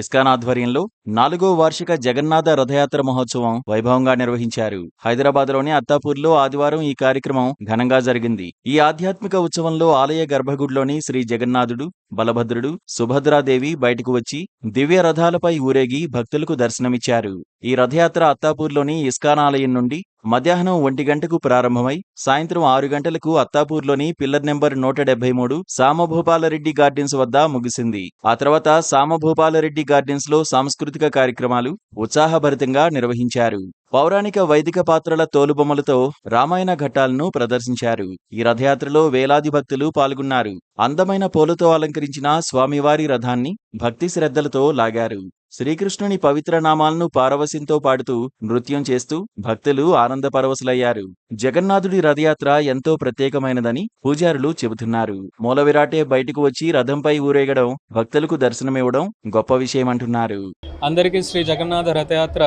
ISKCON ఆధ్వర్యంలో 4వ వార్షిక జగన్నాథ రథయాత్ర మహోత్సవం వైభవంగా నిర్వహించారు. హైదరాబాద్లోని అత్తాపూర్లో ఆదివారం ఈ కార్యక్రమం ఘనంగా జరిగింది. ఈ ఆధ్యాత్మిక ఉత్సవంలో ఆలయ గర్భగుడిలోని శ్రీ జగన్నాథుడు, బలభద్రుడు, సుభద్రాదేవి బయటకు వచ్చి దివ్య రథాలపై ఊరేగి భక్తులకు దర్శనమిచ్చారు. ఈ రథయాత్ర అత్తాపూర్లోని ఇస్కాన్ ఆలయం నుండి మధ్యాహ్నం 1 గంటకు ప్రారంభమై సాయంత్రం 6 గంటలకు అత్తాపూర్లోని పిల్లర్ నెంబర్ 173 సామభూపాలరెడ్డి గార్డెన్స్ వద్ద ముగిసింది. ఆ తర్వాత సామభూపాలరెడ్డి గార్డెన్స్ లో సాంస్కృతిక కార్యక్రమాలు ఉత్సాహభరితంగా నిర్వహించారు. పౌరాణిక వైదిక పాత్రల తోలుబొమ్మలతో రామాయణ ఘట్టాలను ప్రదర్శించారు. ఈ రథయాత్రలో వేలాది భక్తులు పాల్గొన్నారు. అందమైన పూలతో అలంకరించిన స్వామివారి రథాన్ని భక్తి శ్రద్ధలతో లాగారు. శ్రీకృష్ణుని పవిత్ర నామాలను పారవశ్యంతో పాడుతూ నృత్యం చేస్తూ భక్తులు ఆనంద పరవశులయ్యారు. జగన్నాథుడి రథయాత్ర ఎంతో ప్రత్యేకమైనదని పూజారులు చెబుతున్నారు. మూలవిరాటే బయటకు వచ్చి రథంపై ఊరేగడం, భక్తులకు దర్శనమివ్వడం గొప్ప విషయమంటున్నారు. అందరికీ శ్రీ జగన్నాథ రథయాత్ర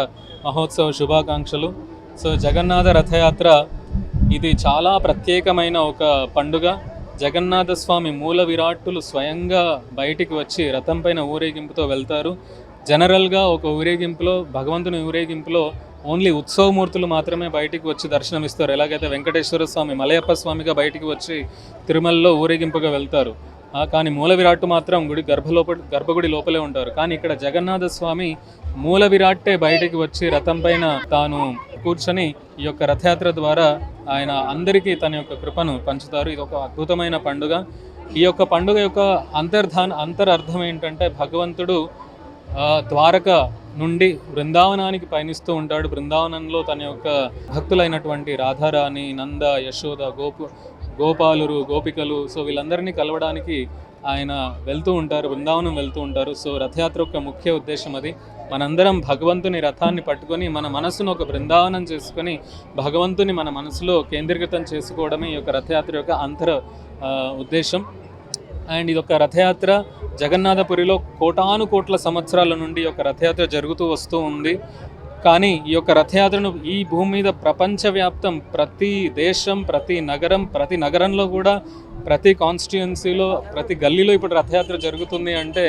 మహోత్సవ శుభాకాంక్షలు. సో జగన్నాథ రథయాత్ర ఇది చాలా ప్రత్యేకమైన ఒక పండుగ. జగన్నాథ స్వామి మూల విరాట్టులు స్వయంగా బయటికి వచ్చి రథం పైన ఊరేగింపుతో వెళ్తారు. జనరల్గా ఒక ఊరేగింపులో, భగవంతుని ఊరేగింపులో ఓన్లీ ఉత్సవమూర్తులు మాత్రమే బయటికి వచ్చి దర్శనమిస్తారు. ఎలాగైతే వెంకటేశ్వర స్వామి మలయప్ప స్వామిగా బయటికి వచ్చి తిరుమలలో ఊరేగింపుగా వెళ్తారు. కానీ మూల విరాట్టు మాత్రం గర్భగుడి లోపలే ఉంటారు. కానీ ఇక్కడ జగన్నాథ స్వామి మూల విరాట్టే బయటికి వచ్చి రథం పైన తాను కూర్చొని ఈ యొక్క రథయాత్ర ద్వారా ఆయన అందరికీ తన యొక్క కృపను పంచుతారు. ఇది ఒక అద్భుతమైన పండుగ. ఈ యొక్క పండుగ యొక్క అంతరర్థం ఏంటంటే, భగవంతుడు ద్వారక నుండి బృందావనానికి పయనిస్తూ ఉంటాడు. బృందావనంలో తన యొక్క భక్తులైనటువంటి రాధారాణి, నంద, యశోద, గోపాలురు, గోపికలు, సో వీళ్ళందరినీ కలవడానికి ఆయన వెళ్తూ ఉంటారు, బృందావనం వెళ్తూ ఉంటారు. సో రథయాత్ర యొక్క ముఖ్య ఉద్దేశం అది. మనందరం భగవంతుని రథాన్ని పట్టుకొని మన మనసును ఒక బృందావనం చేసుకొని భగవంతుని మన మనసులో కేంద్రీకృతం చేసుకోవడమే ఈ యొక్క రథయాత్ర యొక్క ఉద్దేశం. అండ్ ఇది ఒక రథయాత్ర జగన్నాథపురిలో కోటాను కోట్ల సంవత్సరాల నుండి ఒక రథయాత్ర జరుగుతూ వస్తూ ఉంది. కానీ ఈ యొక్క రథయాత్రను ఈ భూమి మీద ప్రపంచవ్యాప్తం ప్రతి దేశం, ప్రతి నగరంలో కూడా, ప్రతి కాన్స్టిట్యుయెన్సీలో, ప్రతి గల్లీలో ఇప్పుడు రథయాత్ర జరుగుతుంది అంటే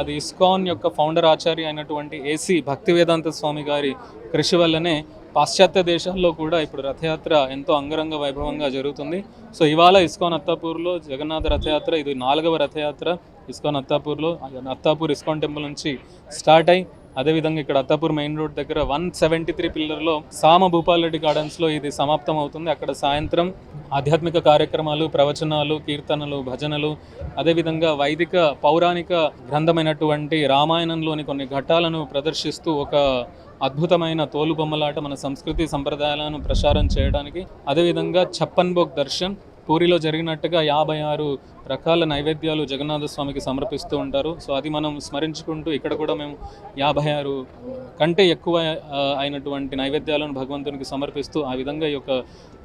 అది ఇస్కాన్ యొక్క ఫౌండర్ ఆచార్య అయినటువంటి ఏసీ భక్తివేదాంత స్వామి గారి కృషి వల్లనే పాశ్చాత్య దేశాల్లో కూడా ఇప్పుడు రథయాత్ర ఎంతో అంగరంగ వైభవంగా జరుగుతుంది. సో ఇవాళ ఇస్కాన్ అత్తాపూర్లో జగన్నాథ రథయాత్ర ఇది 4వ రథయాత్ర ఇస్కాన్ అత్తాపూర్లో. అత్తాపూర్ ఇస్కాన్ టెంపుల్ నుంచి స్టార్ట్ అయ్యి అదేవిధంగా ఇక్కడ అత్తాపూర్ మెయిన్ రోడ్ దగ్గర 173 పిల్లర్లో సామ భూపాలరెడ్డి గార్డెన్స్లో ఇది సమాప్తం అవుతుంది. అక్కడ సాయంత్రం ఆధ్యాత్మిక కార్యక్రమాలు, ప్రవచనాలు, కీర్తనలు, భజనలు, అదేవిధంగా వైదిక పౌరాణిక గ్రంథమైనటువంటి రామాయణంలోని కొన్ని ఘట్టాలను ప్రదర్శిస్తూ ఒక అద్భుతమైన తోలుబొమ్మలాట మన సంస్కృతి సంప్రదాయాలను ప్రచారం చేయడానికి, అదేవిధంగా ఛప్పన్ భోగ్ దర్శన్ పూరిలో జరిగినట్టుగా 56 రకాల నైవేద్యాలు జగన్నాథ స్వామికి సమర్పిస్తూ ఉంటారు. సో అది మనం స్మరించుకుంటూ ఇక్కడ కూడా మేము 56 కంటే ఎక్కువ అయినటువంటి నైవేద్యాలను భగవంతునికి సమర్పిస్తూ ఆ విధంగా ఈ యొక్క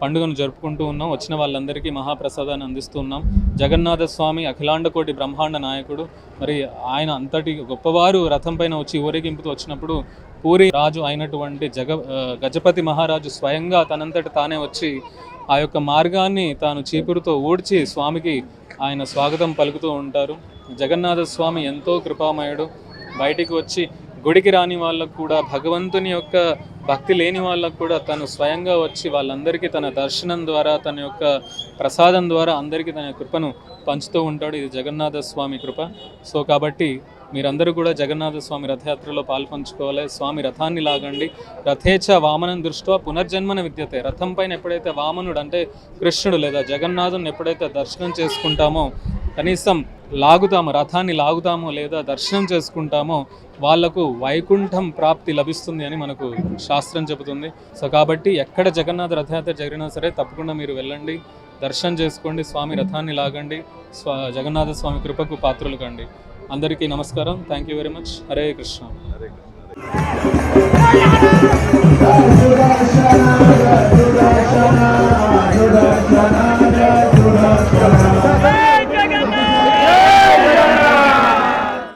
పండుగను జరుపుకుంటూ ఉన్నాం. వచ్చిన వాళ్ళందరికీ మహాప్రసాదాన్ని అందిస్తూ ఉన్నాం. జగన్నాథ స్వామి అఖిలాండ కోటి బ్రహ్మాండ నాయకుడు. మరి ఆయన అంతటి గొప్పవారు రథం పైన వచ్చి ఊరేగింపుతో వచ్చినప్పుడు పూరి రాజు అయినటువంటి గజపతి మహారాజు స్వయంగా తనంతటి తానే వచ్చి ఆ యొక్క మార్గాన్ని తాను చీపురుతో ఊడ్చి స్వామికి ఆయన స్వాగతం పలుకుతూ ఉంటారు. జగన్నాథ స్వామి ఎంతో కృపామయుడు. బయటికి వచ్చి గుడికి రాని వాళ్ళకు కూడా, భగవంతుని యొక్క భక్తి లేని వాళ్ళకు కూడా తను స్వయంగా వచ్చి వాళ్ళందరికీ తన దర్శనం ద్వారా, తన యొక్క ప్రసాదం ద్వారా అందరికీ తన కృపను పంచుతూ ఉంటాడు. ఇది జగన్నాథ స్వామి కృప. సో కాబట్టి మీరందరూ కూడా జగన్నాథ స్వామి రథయాత్రలో పాల్పంచుకోవాలి. స్వామి రథాన్ని లాగండి. రథేచ వామనం దృష్ట్యా పునర్జన్మన విద్యతే. రథం పైన ఎప్పుడైతే వామనుడు అంటే కృష్ణుడు లేదా జగన్నాథుని ఎప్పుడైతే దర్శనం చేసుకుంటామో, కనీసం రథాన్ని లాగుతామో లేదా దర్శనం చేసుకుంటామో వాళ్లకు వైకుంఠం ప్రాప్తి లభిస్తుంది అని మనకు శాస్త్రం చెబుతుంది. సో కాబట్టి ఎక్కడ జగన్నాథ రథయాత్ర జరిగినా సరే తప్పకుండా మీరు వెళ్ళండి, దర్శనం చేసుకోండి, స్వామి రథాన్ని లాగండి, జగన్నాథ స్వామి కృపకు పాత్రులు కండి. అందరికీ నమస్కారం. Thank you very much. Hare Krishna. Hare Krishna.